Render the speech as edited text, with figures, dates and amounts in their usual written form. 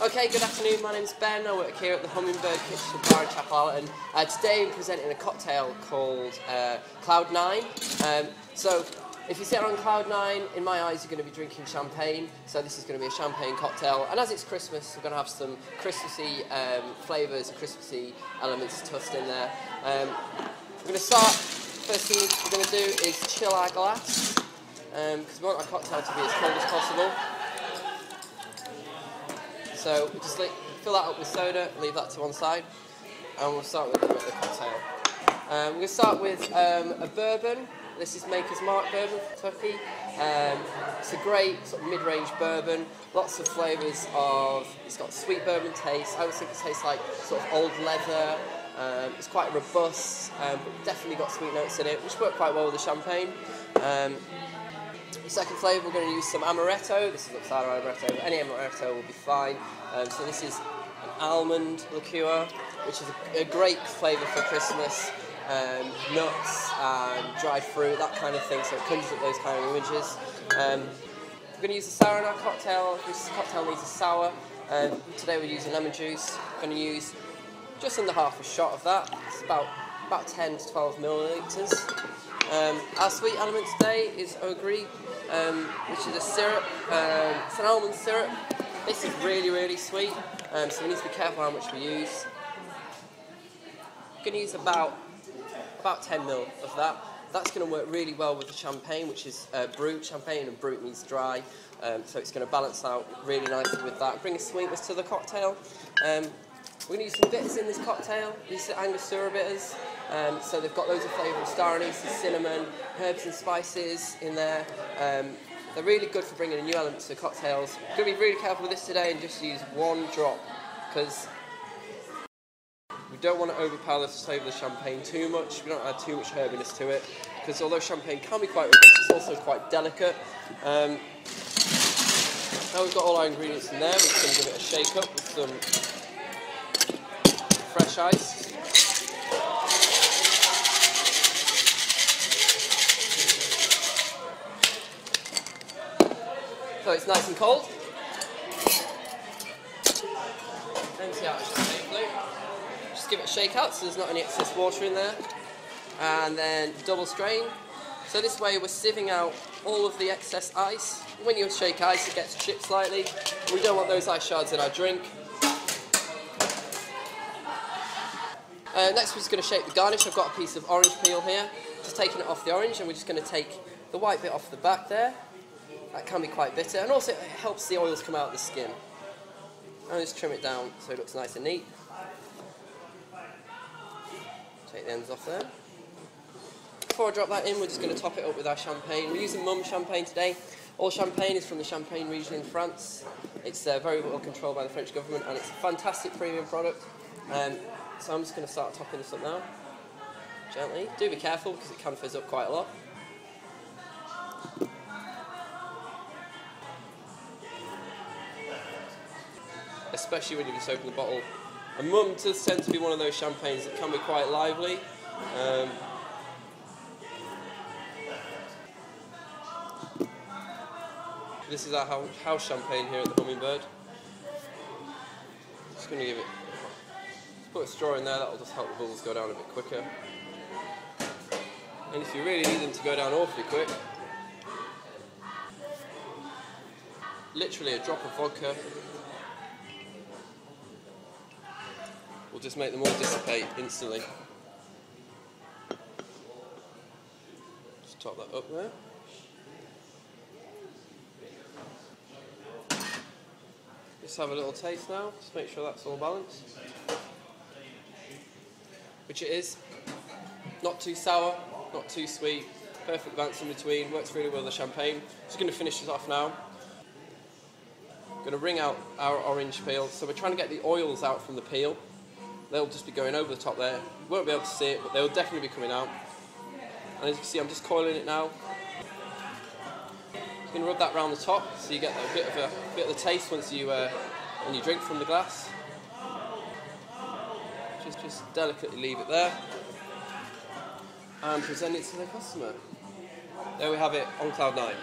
Okay, good afternoon, my name's Ben. I work here at the Hummingbird Kitchen Chapel Allerton. Today I'm presenting a cocktail called Cloud 9. So if you sit on Cloud 9, in my eyes you're going to be drinking champagne, so this is going to be a champagne cocktail. And as it's Christmas, we're going to have some Christmassy flavours, Christmassy elements tussed in there. We're going to start, first thing we're going to do is chill our glass, because we want our cocktail to be as cold as possible. So we just fill that up with soda, leave that to one side, and we'll start with the cocktail. We're going to start with a bourbon. This is Maker's Mark bourbon from Kentucky. It's a great sort of mid-range bourbon, lots of flavours of, it's got sweet bourbon taste. I always think it tastes like sort of old leather. It's quite robust, but definitely got sweet notes in it, which work quite well with the champagne. The second flavour, we're going to use some Amaretto. This is outside of Amaretto, but any Amaretto will be fine. So this is an almond liqueur, which is a great flavour for Christmas. Nuts and dried fruit, that kind of thing, so it conjures up those kind of images. We're going to use the sour in our cocktail. This cocktail needs a sour. Today we're using lemon juice. We're going to use just under half a shot of that. It's about 10 to 12 millilitres. Our sweet element today is Orgeat, which is a syrup. It's an almond syrup. This is really, really sweet, so we need to be careful how much we use. We're going to use about 10 ml of that. That's going to work really well with the champagne, which is brut. Champagne and brut means dry, so it's going to balance out really nicely with that. Bring a sweetness to the cocktail. We're going to use some bitters in this cocktail. These are Angostura bitters, so they've got loads of flavour of star anise, cinnamon, herbs and spices in there. They're really good for bringing a new element to the cocktails. We're going to be really careful with this today and just use one drop, because we don't want to overpower the flavour of the champagne too much. We don't add too much herbiness to it, because although champagne can be quite rich, it's also quite delicate. Now we've got all our ingredients in there, we're just going to give it a shake up with some fresh ice. So it's nice and cold. Empty out the champagne flute. Just give it a shake out so there's not any excess water in there. And then double strain. So this way we're sieving out all of the excess ice. When you shake ice it gets chipped slightly. We don't want those ice shards in our drink. Next we're just going to shape the garnish. I've got a piece of orange peel here. Just taking it off the orange, and we're just going to take the white bit off the back there. That can be quite bitter, and also it helps the oils come out of the skin. And just trim it down so it looks nice and neat. Take the ends off there. Before I drop that in, we're just going to top it up with our champagne. We're using Mum champagne today. All champagne is from the Champagne region in France. It's very well controlled by the French government, and it's a fantastic premium product. So I'm just going to start topping this up now, gently. Do be careful because it can fizz up quite a lot. Especially when you just open the bottle. And Mum does tend to be one of those champagnes that can be quite lively. This is our house champagne here at the Hummingbird. Just going to give it. Put a straw in there, that'll just help the bubbles go down a bit quicker. And if you really need them to go down awfully quick, literally a drop of vodka will just make them all dissipate instantly. Just top that up there. Just have a little taste now, just make sure that's all balanced. Which it is. Not too sour, not too sweet, perfect balance in between, works really well with the champagne. Just going to finish this off now. Going to wring out our orange peel, so we're trying to get the oils out from the peel. They'll just be going over the top there. You won't be able to see it, but they'll definitely be coming out. And as you can see, I'm just coiling it now. Just going to rub that around the top, so you get a bit of the taste once you when you drink from the glass. Just delicately leave it there and present it to the customer. There we have it on Cloud 9.